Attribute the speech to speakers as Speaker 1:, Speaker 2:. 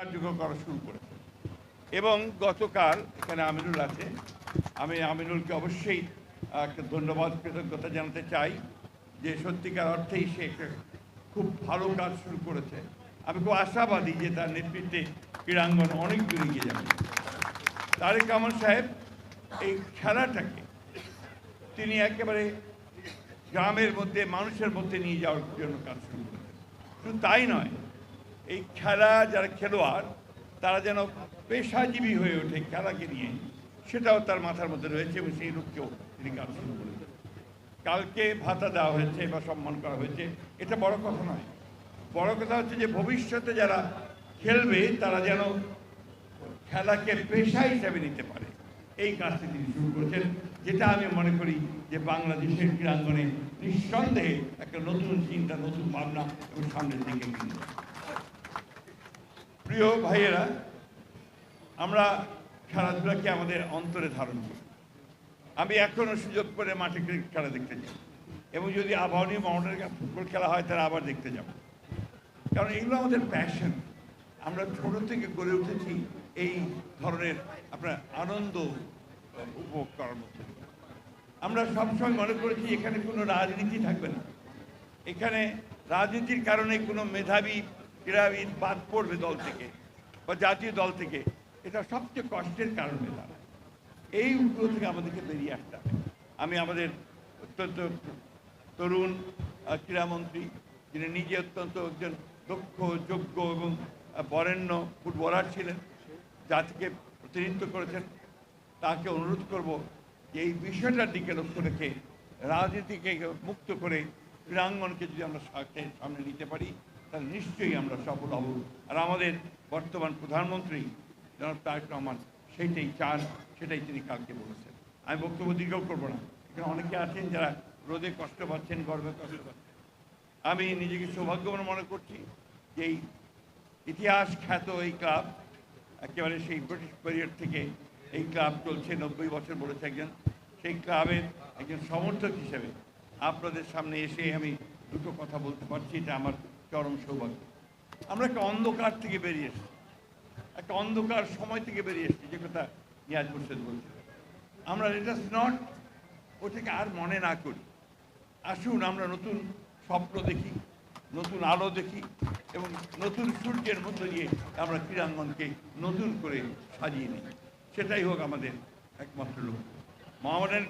Speaker 1: কার্যকর করা শুরু করেছে। এবং গতকাল এখানে আমিনুল আছে, আমি আমিনুলকে অবশ্যই একটা ধন্যবাদ কৃতজ্ঞতা জানাতে চাই যে সত্যিকার অর্থেই সে একটা খুব ভালো কাজ শুরু করেছে। আমি খুব আশাবাদী যে তার নেতৃত্বে ক্রীড়াঙ্গন অনেক দূরে এগিয়ে যাবে। তারেক রহমান সাহেব এই খেলাটাকে তিনি একেবারে গ্রামের মধ্যে মানুষের মধ্যে নিয়ে যাওয়ার জন্য কাজ শুরু করেছেন। শুধু তাই নয়, এই খেলা যারা খেলোয়াড় তারা যেন পেশাজীবী হয়ে ওঠে খেলাকে নিয়ে, সেটাও তার মাথার মধ্যে রয়েছে এবং সেই লক্ষ্যেও তিনি কাজ শুরু করেছেন। কালকে ভাতা দেওয়া হয়েছে বা সম্মান করা হয়েছে, এটা বড় কথা নয়। বড় কথা হচ্ছে যে ভবিষ্যতে যারা খেলবে তারা যেন খেলাকে পেশা হিসাবে নিতে পারে, এই কাজটি তিনি শুরু করেছেন, যেটা আমি মনে করি যে বাংলাদেশের ক্রীড়াঙ্গনে নিঃসন্দেহে একটা নতুন চিন্তা, নতুন ভাবনা এবং সামনের দিকে এগিয়ে। প্রিয় ভাইয়েরা, আমরা খেলাধুলাকে আমাদের অন্তরে ধারণ করি। আমি এখনও সুযোগ করে মাঠে ক্রিকেট খেলা দেখতে যাই, এবং যদি আবাহনী মাউন্টের ফুটবল খেলা হয় তাহলে আবার দেখতে যাব, কারণ এগুলো আমাদের প্যাশন। আমরা ছোট থেকে গড়ে উঠেছি এই ধরনের আপনার আনন্দ উপভোগ করার মধ্যে। আমরা সবসময় মনে করেছি এখানে কোনো রাজনীতি থাকবে না, এখানে রাজনীতির কারণে কোনো মেধাবী ক্রীড়াবিদ বাদ পড়বে দল থেকে বা জাতীয় দল থেকে, এটা সবচেয়ে কষ্টের কারণে দাঁড়ায়। এই উদ্যোগ থেকে আমাদেরকে বেরিয়ে আসতে হবে। আমি আমাদের অত্যন্ত তরুণ ক্রীড়ামন্ত্রী, যিনি নিজে অত্যন্ত একজন দক্ষ, যোগ্য এবং বরেণ্য ফুটবলার ছিলেন, জাতিকে প্রতিনিধিত্ব করেছেন, তাকে অনুরোধ করব যে এই বিষয়টার দিকে লক্ষ্য রেখে রাজনীতিকে মুক্ত করে ক্রীড়াঙ্গনকে যদি আমরা সামনে নিতে পারি তাহলে নিশ্চয়ই আমরা সফল হব। আর আমাদের বর্তমান প্রধানমন্ত্রী জনাব তারেক রহমান সেইটাই চান, সেটাই তিনি কালকে বলেছেন। আমি বক্তব্য দীর্ঘ করবো না, এখানে অনেকে আছেন যারা রোদে কষ্ট পাচ্ছেন, গর্বে কষ্ট পাচ্ছেন। আমি নিজেকে সৌভাগ্যবান মনে করছি যে এই ইতিহাস খ্যাত এই ক্লাব, একেবারে সেই ব্রিটিশ পিরিয়ড থেকে এই ক্লাব চলছে, 90 বছর বলেছে একজন, সেই ক্লাবের একজন সমর্থক হিসেবে আপনাদের সামনে এসে আমি দুটো কথা বলতে পারছি, এটা আমার চরম সৌভাগ্য। আমরা একটা অন্ধকার থেকে বেরিয়ে এসেছি, একটা অন্ধকার সময় থেকে বেরিয়ে এসেছি, যে কথা নিয়াজ মুর্শেদ বলছে। আমরা লেটাস নট ওটাকে আর মনে না করি। আসুন আমরা নতুন স্বপ্ন দেখি, নতুন আলো দেখি এবং নতুন সূর্যের মধ্য দিয়ে আমরা ক্রীড়াঙ্গনকে নতুন করে সাজিয়ে নিই। সেটাই হোক আমাদের একমাত্র লক্ষ্য। মোহামেডান